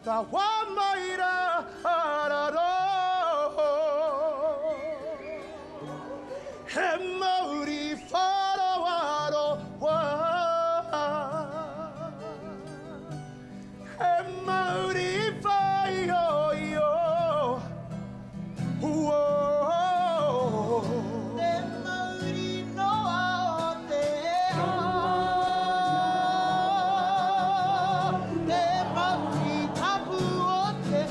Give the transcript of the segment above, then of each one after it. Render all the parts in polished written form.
Tawamaira araro Hemori farawaro wa Hemori fayo yo Hemori no aote Hemori tabu ote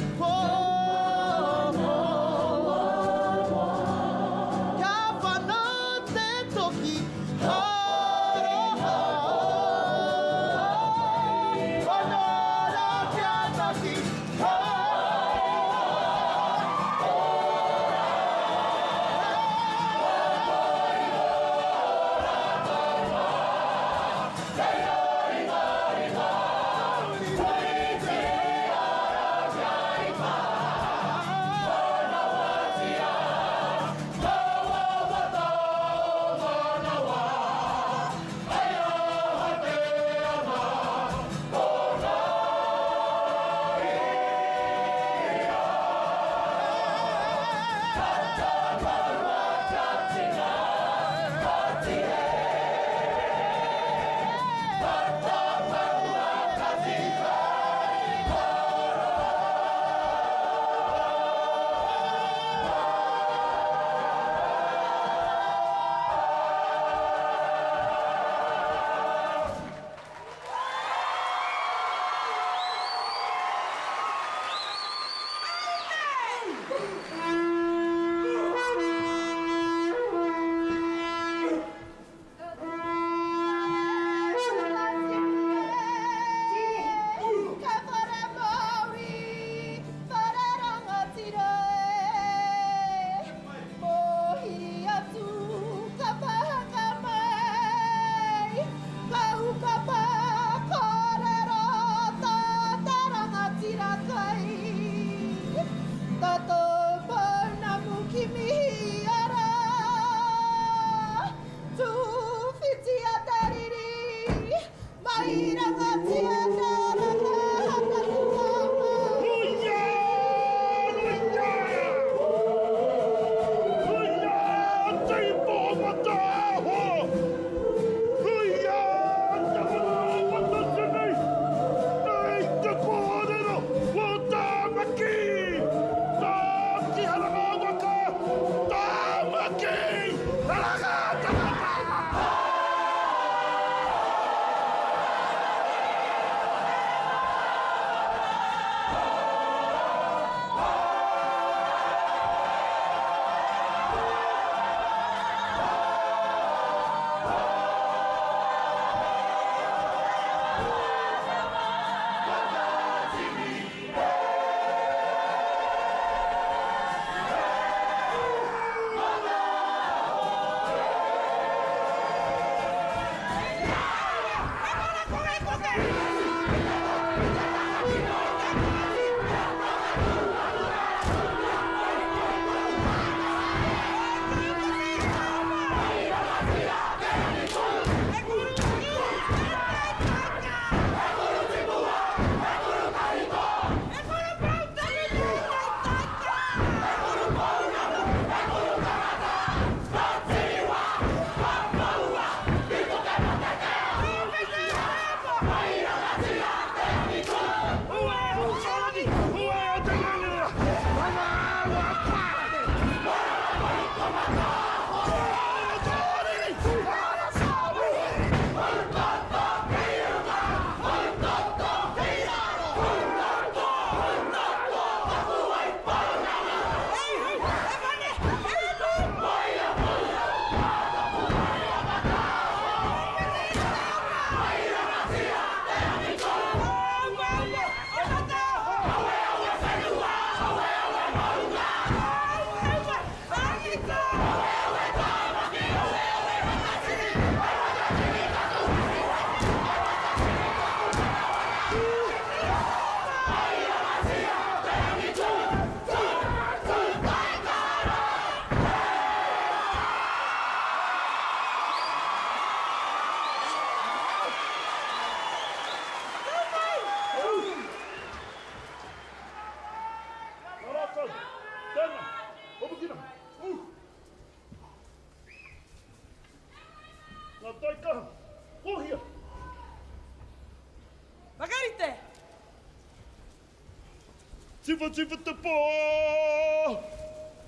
Sifa te po!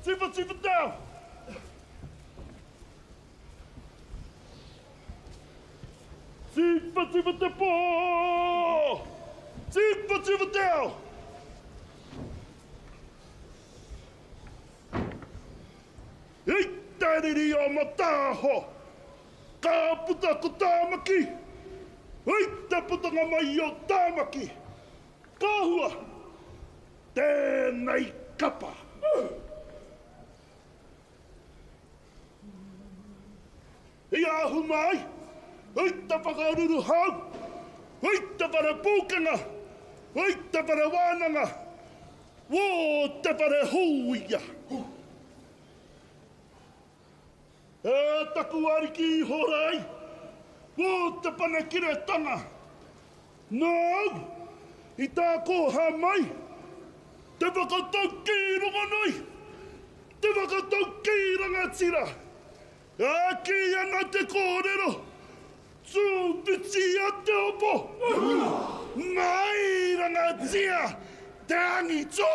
Sifa tau! Sifa te po! Sifa tau! Hei, tariri o mataho! Ka puta ko tāmaki! Hei, ta putanga mai o tāmaki! Kāhua! Tēnei kapa! Hei ahu mai! Hei, ta whakaruru hau! Hei, ta whare pūkanga! Hei, ta whare wānanga! Wō, te whare hūia! E taku ariki I horai! Wō, te pane kiretanga! Nau! I tā koha mai! Te whakatau ki rongonoi! Te whakatau ki rangatira! A ki ana te kōrero! Tū pichi a te opo! Mai rangatia! Te angi tū!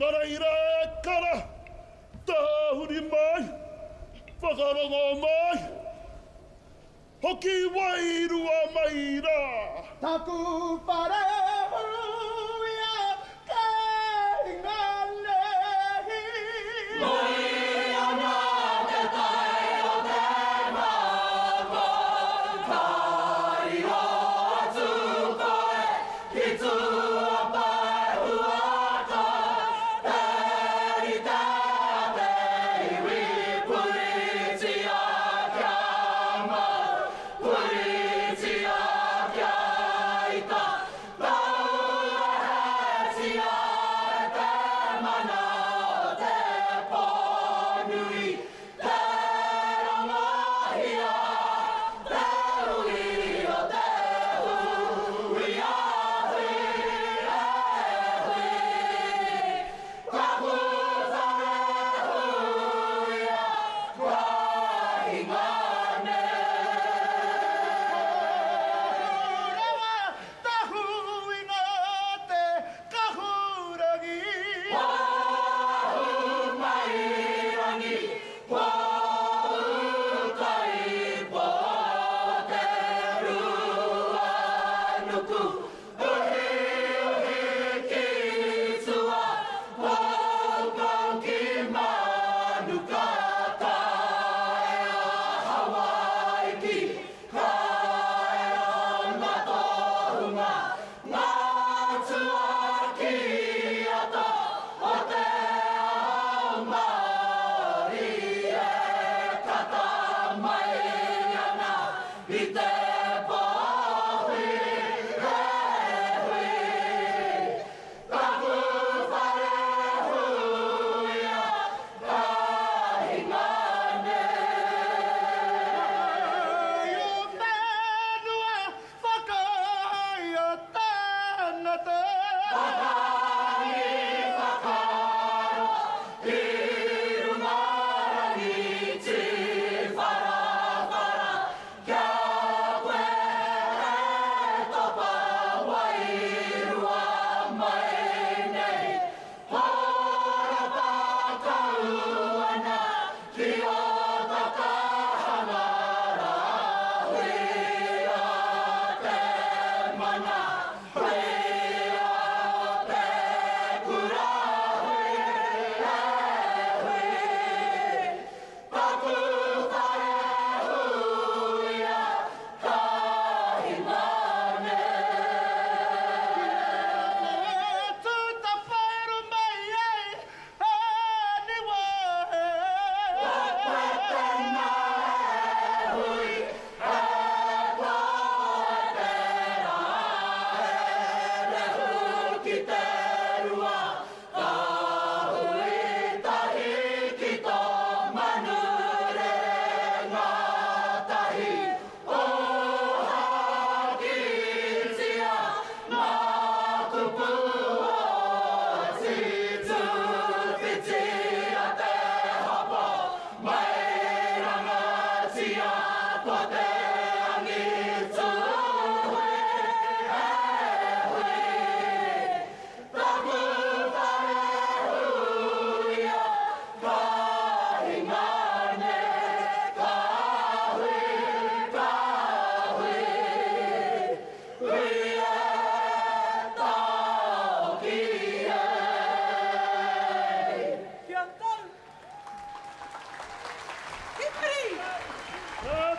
Nara ira e kara! Tahuri mai! Whakarongo mai! Hoki wairua mai rā! Taku whare huia kei ngā lehi. Moi ana te tai o te mākoi, kai o atu koe, ki tua pai huata, peri te iwi puriti a kia mau, puriti a kia ita, taua heti a te mana o te ponui, te rangahia, te ui o te hui a hui, taku whare huia, kua ingane. Rawa tahu I ngā te kahurangi. Wahu mai rangi, wahu kai po te rua nuku. Uhi ki tua, pau ki manuka kai a Hawaii ki. Kai o matohunga, ngā tua ki ata, o te ao Māori e kata mai ana I te pāhui hui. Taku whare huia, ka ingane. Ai o whenua whakai o tāngata. Whakangi whakaro, I rungarangi ti wharawhara, kia koe he topa wairua mai nei. Horapa kau ana, ki o takahangara, hui a te mana, hui a te kura, hui. Taku whare huia, ka ingane. Tu ta whairu mai ai, aniwa e. Tēnā e hui, e koe te rā, e rehu ki te rua, ka hui tahi ki tō manure ngā tahi. Oha ki tia, ngā kupu o titu piti a te hopo, mai rangatia po te angitu hui, hui.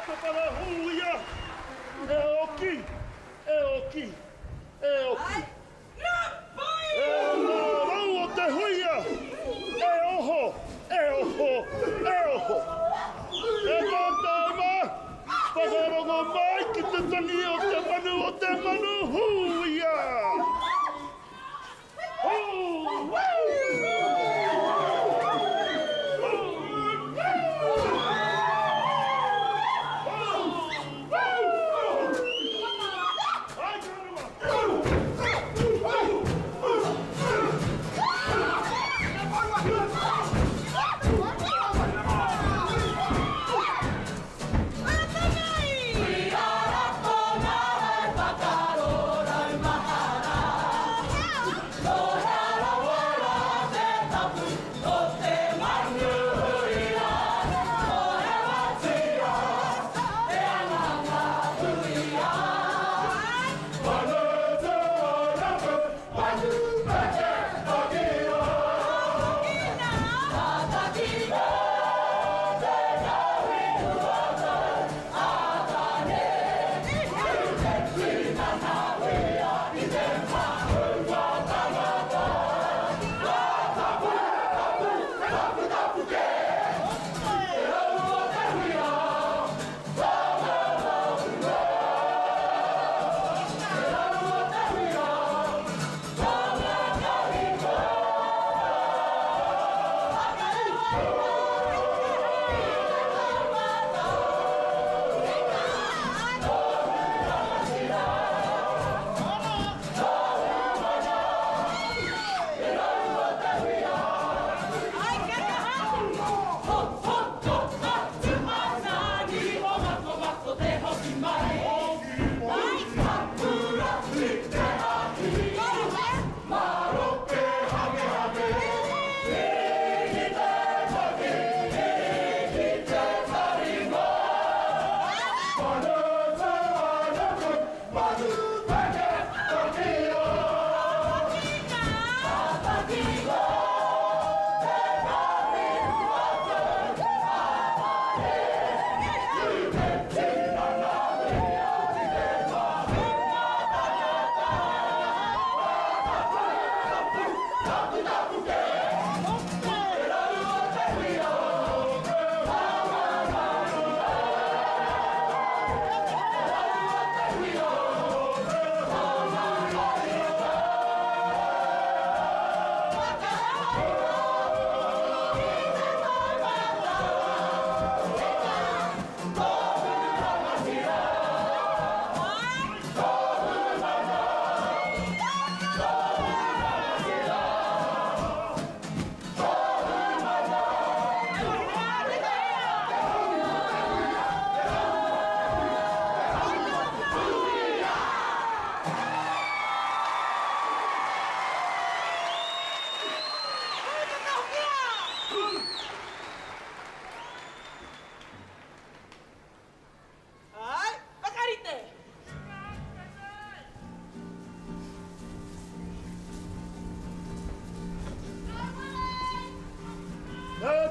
te para huia. E oki, e oki, e oki. E rau o te huia. E oho, e oho, e oho. E tātai mā, whakarongo mai ki te tangi o te manu huia.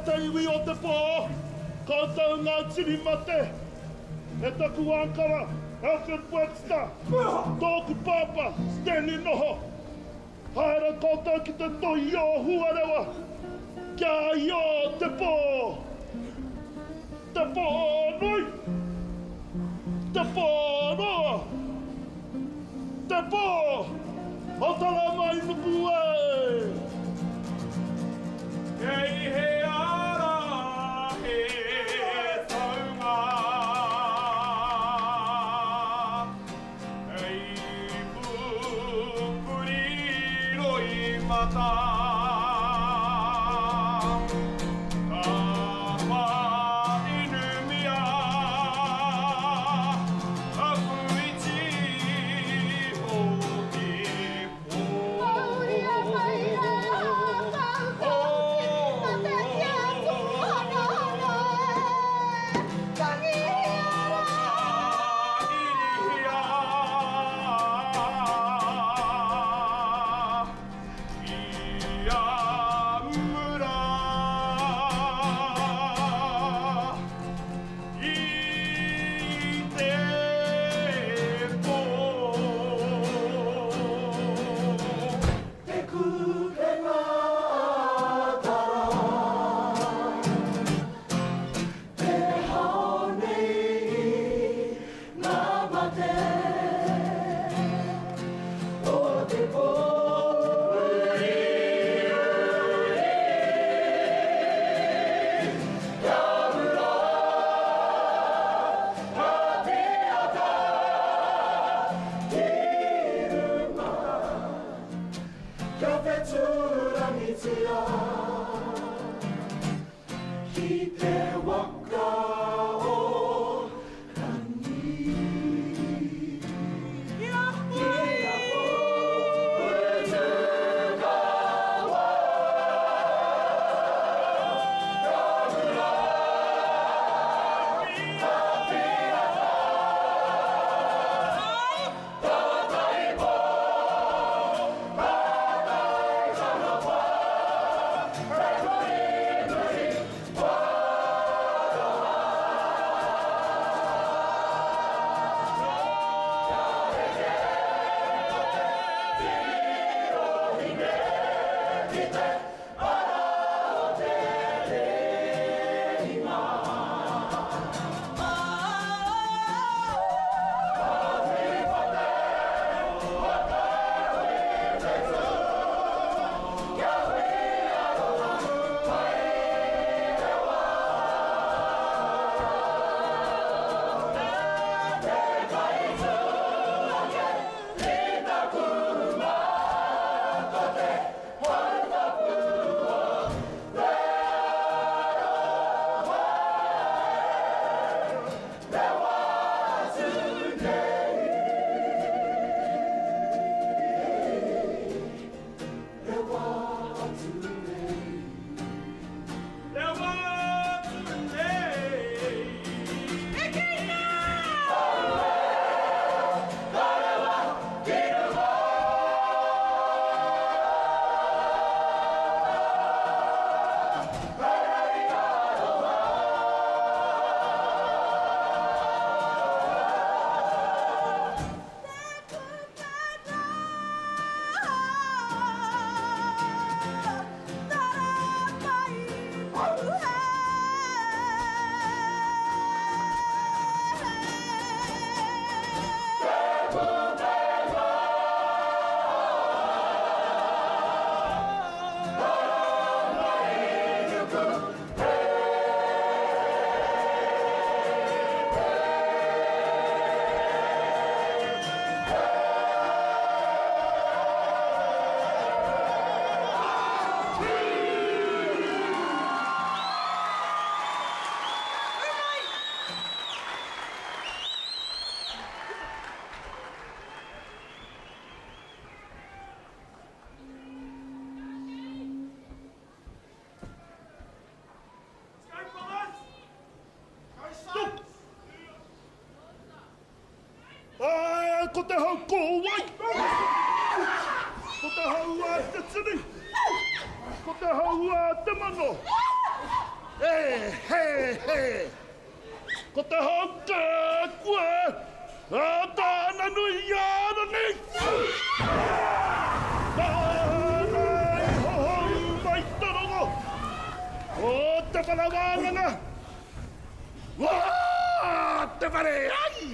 te iwi o te pō, koutou ngā tiri mate, e taku ankara, Alfred Webster, tōku pāpa, Stanley Noho, haere koutou ki te toi o huarewa, kia i o te pō nui, te pō noa, te pō, o tala mai nuku e. Hei he ara he taunga Hei pupuri roi mata Ka wha inu mia Aku ichi o te pō ko te hau kōwai. Ko te hau a te tiri. Ko te hau a te mano. Ko te hau te koe. A tāna nui iara ni. Tāna i hohou mai tarongo. O te whanawānanga. Wā, te whare ai.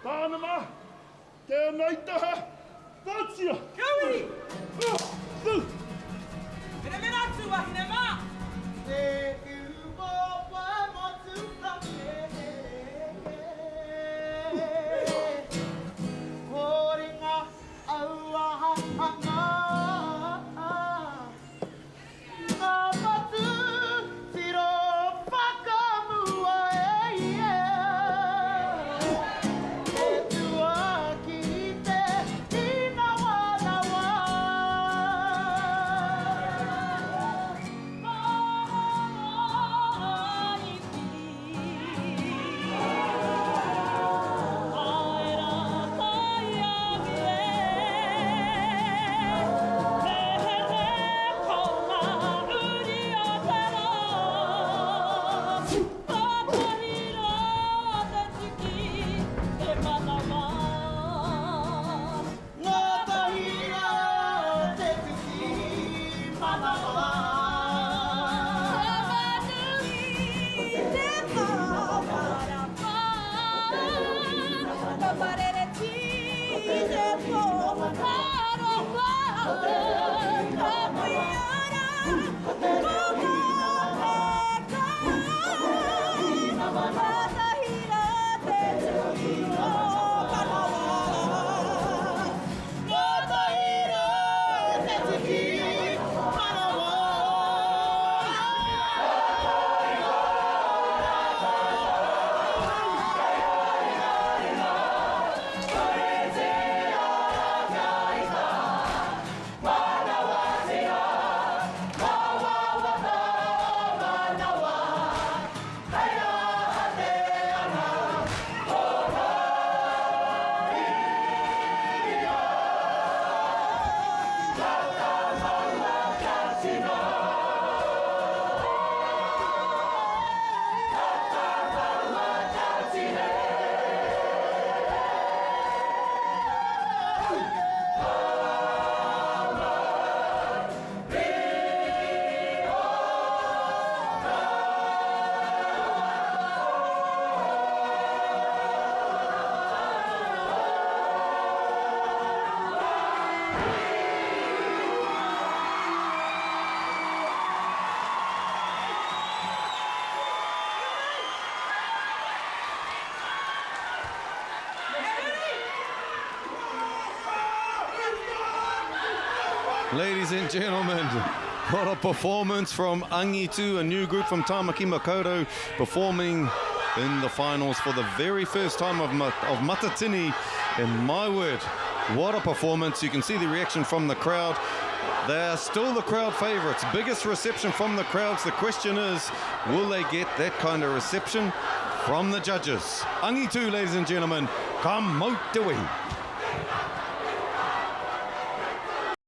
Tānama, tēnei taha, tātia. Kaui! Mena mena atu wahine mā! Ladies and gentlemen, what a performance from Angitu, a new group from Tamaki Makaurau, performing in the finals for the very first time of Matatini. And my word, what a performance. You can see the reaction from the crowd. They're still the crowd favourites. Biggest reception from the crowds. The question is, will they get that kind of reception from the judges? Angitu, ladies and gentlemen, ka mau te wei.